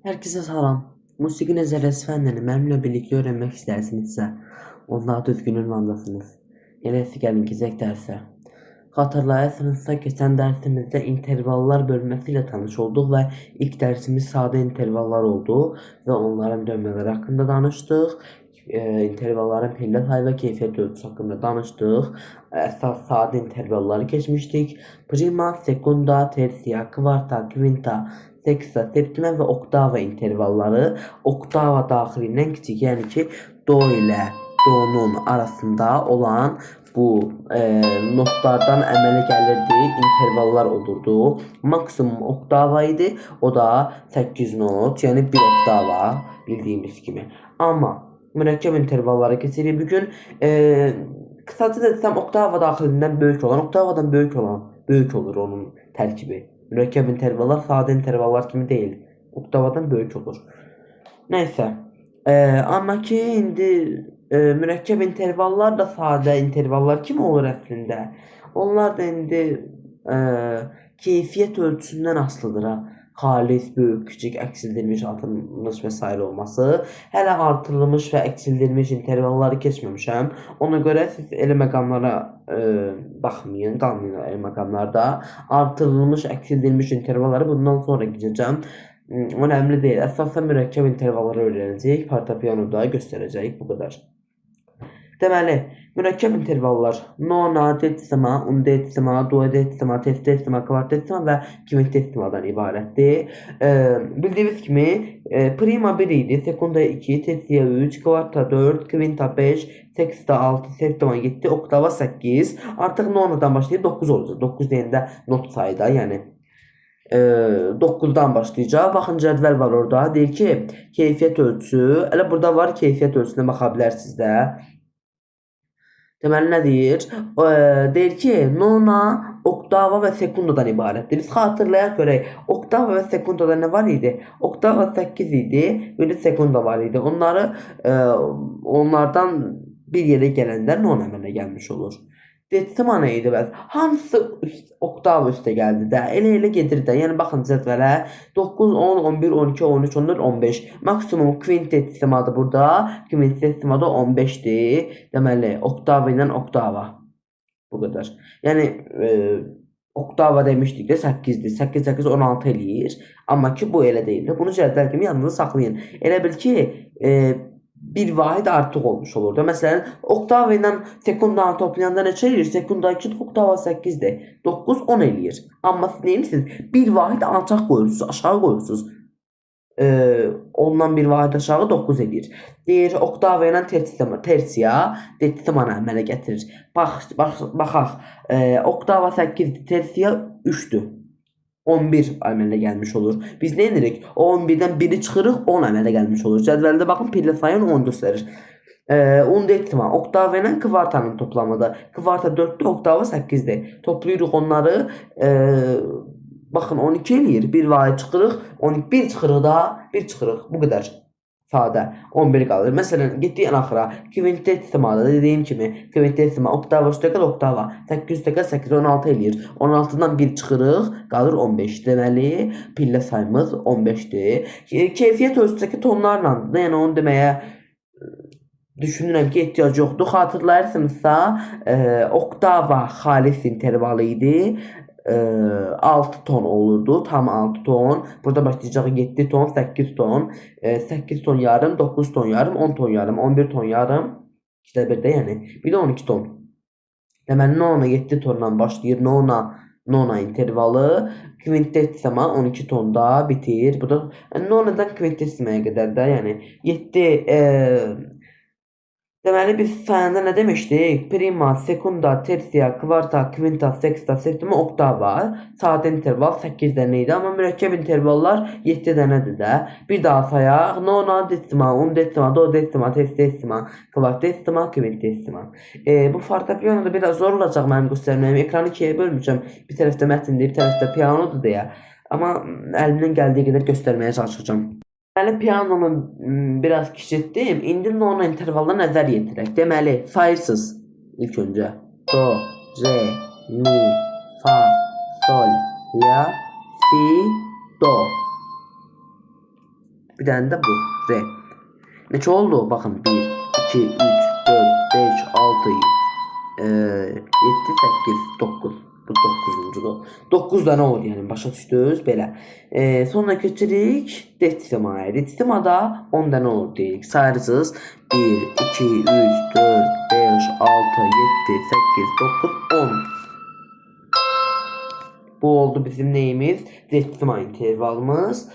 Herkese selam. Musiki nezaresi fənlərini mənimlə birlikte öğrenmek istersinizsə, onlara düzgün ünvandasınız. Eləsi gəlin gizək dərsə. Hatırlayasınızsa geçen dersimizde intervallar bölmesiyle tanış olduk ve ilk dersimiz sade intervallar oldu ve onların dönmeleri hakkında danıştık. İntervalların pillə sayı ve keyfiyyət ölçüsü hakkında danıştık. Əsas sade intervalları geçmiştik. Prima, sekunda, tersia, kvarta, quinta, seksta, septima ve oktava intervalları oktava daxilindən kiçik, yəni ki do ilə do'nun arasında olan bu notlardan əmələ gəlirdi, intervallar olurdu. Maksimum oktava idi, o da 8 not, yəni 1 oktava bildiyimiz kimi. Amma mürəkkəb intervallara keçirik bugün. Kısaca desem oktava daxilindən böyük olan, oktavadan böyük olur onun tərkibi. Mürəkkəb intervallar sadə intervallar kimi değil. Oktavadan böyük olur. Neyse. Amma ki indi mürəkkəb intervallar da sadə intervallar kimi olur əslində. Onlar da indi keyfiyyət ölçüsündən asılıdır ha. Xalis, böyük, küçük, əksildirilmiş, artırılmış və s. olması. Hələ artırılmış və əksildirilmiş intervalları keçməmişəm. Ona görə siz elə məqamlara baxmayın, qalmayın elə məqamlarda. Artırılmış, əksildirilmiş intervalları bundan sonra gidəcəm. Önemli değil. Əsasən mürəkkəb intervalları öyrənəcəyik. Fortepianoda göstərəcəyik. Bu qədər. Deməli, mürəkkəb intervallar nona, decima, undecima, duodecima, trisdecima, kvartesima və quintesimadan ibarətdir. Bildiyiniz kimi prima 1 idi, sekunda 2, tersia 3, kvarta 4, quinta 5, sexta 6, septima 7, oktava 8. Artıq nonadan başlayıb 9 olacaq. 9 deyəndə not sayda, yəni 9'dan başlayacaq. Baxın cədvəl var orada. Deyir ki, keyfiyyət ölçüsü. Elə burada var, keyfiyyət ölçüsünə baxa bilərsiniz də. Deməli nə deyir? Deyir ki, nona, oktava və sekundadan ibarətdir. Biz xatırlayaq görək. Oktava və sekundada nə var idi? Oktava 8 idi, bir de sekunda var idi. Onlardan bir yerə gələndə non əmələ gəlmiş olur. Decima nə idi bəs? Hamısı oktav üstə gəldi də. Elə gedir də. Yəni baxın cədvələ 9, 10, 11, 12, 13, 14, 15. Maksimum quintesimadır burada. Quintesimadır 15'dir. Deməli oktava ilə oktava. Bu qədər. Yəni oktava demişdik də 8'dir. 8, 8, 16 eləyir. Amma ki bu elə deyil. Bunu cədvəl kimi yanınızda saxlayın. Elə bil ki bir vahid artıq olmuş olurdu. Məsələn, oktava ilə sekundanı toplayanda neçə eləyir? Sekunda 2, oktava 8'dir. 9, 10 eləyir. Amma siz neymişsiniz? Bir vahid alçaq qoyursunuz, aşağı qoyursunuz. Ondan bir vahid aşağı 9 eləyir. Deyir, oktava ilə tersia, decimanı əmələ gətirir. Baxaq, oktava 8'dir, tersia 3'dür. 11 əmələ gəlmiş olur. Biz nə edirik? O 11'dən 1'i çıxırıq, 10 əmələ gəlmiş olur. Cədvəldə baxın, pillə sayın 10 göstərir. Undecima, oktava ilə kvartanın toplamıdır. Kvarta 4'dür, oktava 8'dir. Toplayırıq onları. Baxın 12 eləyir. Bir vahid çıxırıq, 1 çıxırıq da, 1 çıxırıq. Bu qədər. Sadə 11 qalır. Məsələn, getdik ən axıra. Quintesimadır. Dediyim kimi, quintesima oktava üstə gəl oktava. 8 üstə gəl 8, 16 eləyir. 16'dan 1 çıxırıq, qalır 15. Deməli, pillə sayımız 15'dir. Keyfiyyət ölçüsündəki tonlarla, yəni onu deməyə düşünürəm ki, ehtiyac yoxdur. Xatırlayarsınızsa, oktava xalis intervalı idi. 6 ton olurdu. Tam 6 ton. Burada başlayacaq 7 ton, 8 ton, 8 ton yarım, 9 ton yarım, 10 ton yarım, 11 ton yarım. İşte bir də yəni. Bir də 12 ton. Deməli, nona 7 tondan başlayır. Nona intervalı. Quintesima 12 tonda bitir. Bu da nonadan quintesimaya qədər də, yəni 7 deməli biz sayanda nə demişdik? Prima, sekunda, tersia, kvarta, quinta, sexta, septima, oktava. Sadə interval 8 dənə idi. Amma mürəkkəb intervallar 7 dənədir də. Bir daha sayaq. Nona, decima, undecima, duodecima, trisdecima, kvartesima, quintesima. Bu fortepianoda biraz zor olacaq mənim göstərməyim. Ekranı ikiyə bölmüşəm. Bir tərəfdə mətindir, bir tərəfdə pianodur deyə. Amma əlimdən gəldiyi qədər göstərməyə çalışacağam. Deməli, pianonu biraz kiçiltdim. İndi nona intervalına nəzər yetirək. Deməli, sayırsız ilk öncə. Do, re, mi, fa, sol, la, si, do. dənə də bu re. Neçə oldu? Baxın 1, 2, 3, 4, 5, 6, 7, 8, 9. Bu 9-cudur. 9 dənə oldu, yəni başa düşdünüz belə. Sonra keçirik detstimaya. Detstimada 10 dənə olur deyirik. Sayırsınız 1, 2, 3, 4, 5, 6, 7, 8, 9, 10. Bu oldu bizim neyimiz? Detstima intervalımız.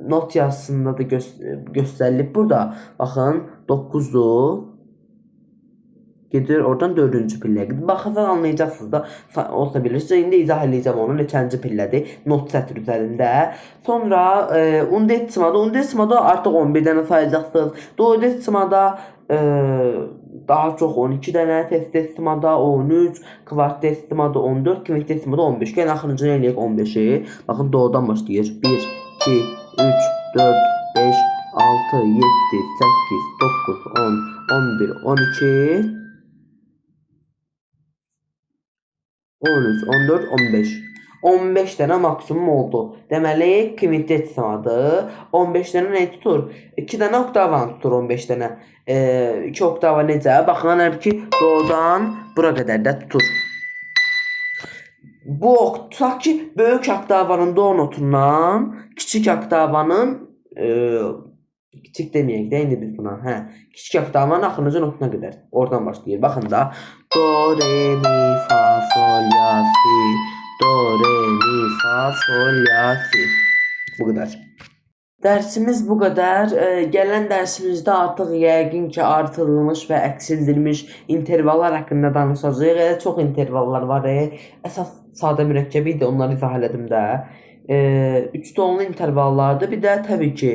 Not yazısında da göstərilib burada. Baxın 9'dur. Gedir oradan 4-cü pilləyə gedir. Baxırsan anlayacaqsınız da, olsa bilirsiniz. İndi izah edəcəm onu neçənci pillədir. Not sətr üzərində. Sonra undetsimada artıq 11 dənə sayacaqsınız. Duodetsimada daha çox 12 dənə, tertdetsimada 13, kvartdetsimada 14, kvintdetsimada 15. Gəlin axırıncını eləyək 15-i. Baxın doğudan başlayır. 1, 2, 3, 4, 5, 6, 7, 8, 9, 10, 11, 12, 13, 14, 15. 15 dənə maksimum oldu. Deməli, kvintdetsimada 15 dənə nə tutur? 2 dənə oktavanı tutur 15 dənə. 2 oktava necə? Baxın, hər ki, doğudan bura qədər də tutur. Bu tutaq ki, böyük oktavanın do notundan kiçik oktavanın kiçik deməyək də indi biz buna. Kiçik oktavanın axırıncı notuna qədər. Oradan başlayır. Baxın da. Do, re, mi, fa, sol, la, si. Do, re, mi, fa, sol, la, si. Bu qədər. Dərsimiz bu qədər. Gələn dərsimizdə artıq yəqin ki, artırılmış və əksildilmiş intervallar haqqında danışacağıq. Elə çox intervallar var. Əsas sadə mürəkkəbi idi, onları izah elədim də. 3 donlu intervallardır. Bir də təbii ki,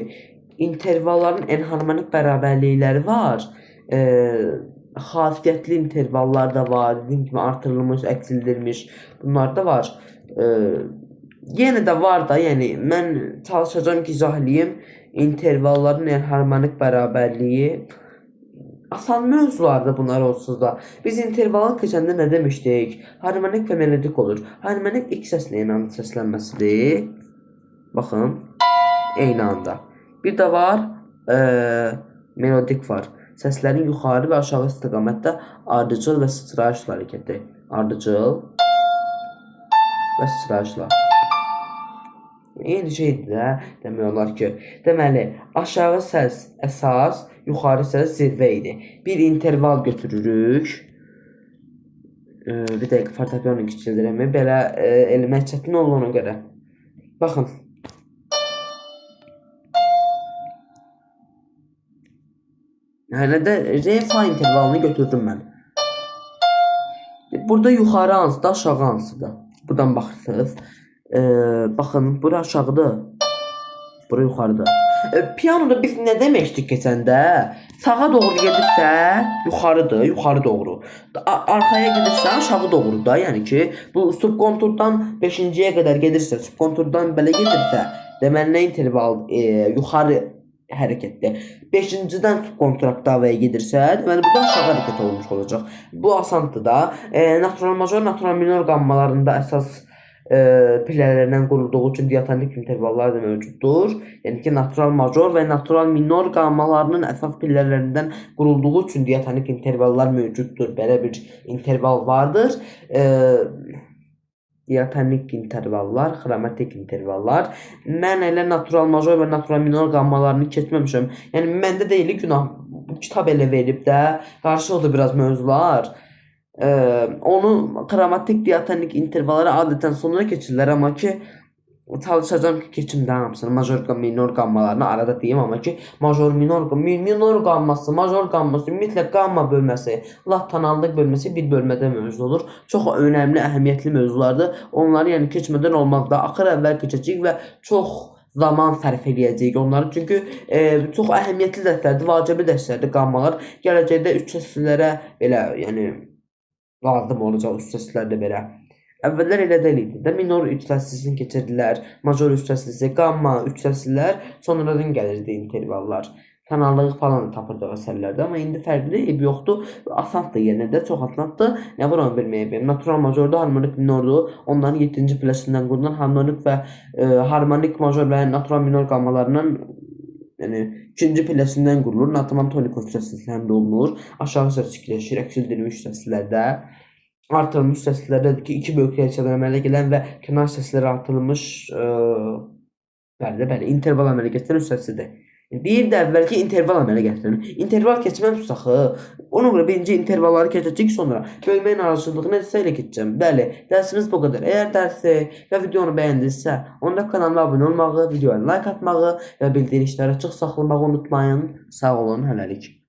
intervalların enharmonik bərabərlikləri var. Xasiyyətli intervallar da var. Dediyim kimi artırılmış, əksildilmiş bunlar da var. Yenə də var da, yəni mən çalışacağım ki, izah eləyim intervalların enharmonik bərabərliyi. Asan mövzulardır bunlar onsuz da. Biz intervalın keçəndə nə demişdik? Harmonik və melodik olur. Harmonik ilk səslə eyni anda səslənməsidir. Baxın, eyni anda. Bir də var, melodik var. Səslərin yuxarı və aşağı istiqamətdə ardıcıl və sıçrayışla hərəkəti. Ardıcıl və sıçrayışla. Eyni şeydir də, demək olar ki. Deməli, aşağı səs əsas, yuxarı səs zirvə idi. Bir interval götürürük. Bir dəqiqə fortepiano kiçildirəm. Belə eləmək çətin olduğuna görə. Baxın. Hələ də re fa intervalını götürdüm mən. Burada yuxarı hansıdır, aşağı hansıdır? Buradan baxırsınız. Baxın, bura aşağıdır. Bura yuxarıdır. Piyanoda biz nə demişdik keçəndə? Sağa doğru gedirsə yuxarıdır, yuxarı doğru. Arxaya gedirsə aşağı doğru da. Yəni ki, bu subkonturdan 5-ciyə qədər gedirsə, subkonturdan belə gedirsə, deməli nə interval yuxarı hərəkətdir. 5-cidən subkontur oktavaya gedirsə, deməli burada aşağı hərəkət olmuş olacaq. Bu asandır da. Natural major, natural minor qammalarında əsas pillələrindən qurulduğu üçün diatonik intervallar da mövcuddur. Yəni ki, natural major və natural minor qammalarının əsas pillələrindən qurulduğu üçün diatonik intervallar mövcuddur. Belə bir interval vardır. Diatonik intervallar, xromatik intervallar. Mən elə natural major və natural minor qammalarını keçməmişəm. Yəni məndə deyil günah. Bu kitab elə verib də, qarşılıqlı biraz mövzular. Onu xromatik diatonik intervallara adətən sonuna keçirlər, amma ki çalışacağım ki keçimdə hamısını major minor qammalarını arada deyim, amma ki major minor qamması, major qamması, ümumiyyətlə qamma bölməsi, lat tonallıq bölməsi bir bölmədə mövzu olur. Çox önəmli, əhəmiyyətli mövzulardır. Onları yəni keçmədən olmaz da. Axır əvvəl keçəcəyik və çox zaman sərf edəcəyik onları. Çünki çox əhəmiyyətli dərslərdir, vacibi dərslərdir qammalar. Gələcəkdə üç səslilərə belə, yəni lazım olacaq üç səslərdə belə. Əvvəllər elə deyildi də, minor üç səslisini keçirdilər, major üç səslisi, qamma üç səslilər, sonradan gəlirdi intervallar. Kanallığı falan da tapırdıq əsərlərdə, amma indi fərqli, eybi yoxdur. Asandır yenə də, çox asandır. Nə var onu bilməyəm. Natural majorda, harmonik minordur. Onların 7-ci plasindən qurulan harmonik və harmonik major və natural minor qammalarının yəni ikinci plasindən qurulur. Natural tonik hissəsində həmdə olunur. Aşağı səs kiçikləşir, əksildilmiş səslərdə. Artırılmış səslərdədir ki, iki böyük reaksiyadan əmələ gələn və kənar səsləri artırılmış bəli, interval əmələ gətirən hissəsidir. Bir də əvvəlki interval əmələ gətirin. İnterval keçməmiş axı. Ona görə birinci intervalları keçəcəyik, sonra bölməyin arasıldığını isə elə keçəcəm. Bəli, dərsimiz bu qədər. Əgər dərsi və videonu bəyəndinizsə, onda kanalıma abunə olmağı, videoya like atmağı və bildirişləri açıq saxlamağı unutmayın. Sağ olun, hələlik.